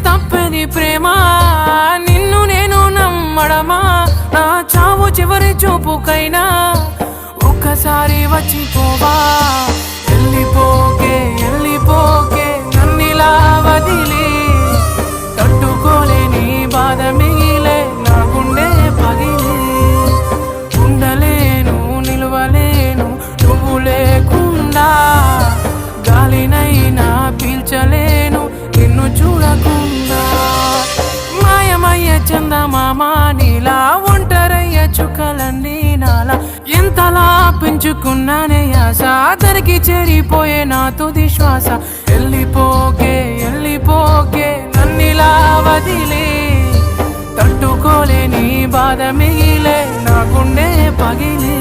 తప్పని ప్రేమ నిన్ను నేను నమ్మడమా నా చావు చివరి చూపుకైనా ఒక్కసారి వచ్చిపోవా వెళ్ళిపోకే వెళ్ళిపోకే నన్నిలా వదిలి తట్టుకోలేని బాధ మిగిలే నా గుండె పగిలి ఉండలేను నిలవలేను నువ్వు లేకుండా గాలినైనా పీల్చలేను నిన్ను చూడకుండా మాయమయ్య చందమామ నీలా ఒంటరయ్య చుక్కలన్నీ నాలా ఎంతలా పెంచుకున్నానే ఆశ అతనికి చేరిపోయే నా తుది శ్వాస వెళ్ళిపోకే వెళ్ళిపోకే నన్నిలా వదిలి తట్టుకోలేని బాధ మిగిలే నా గుండె పగిలి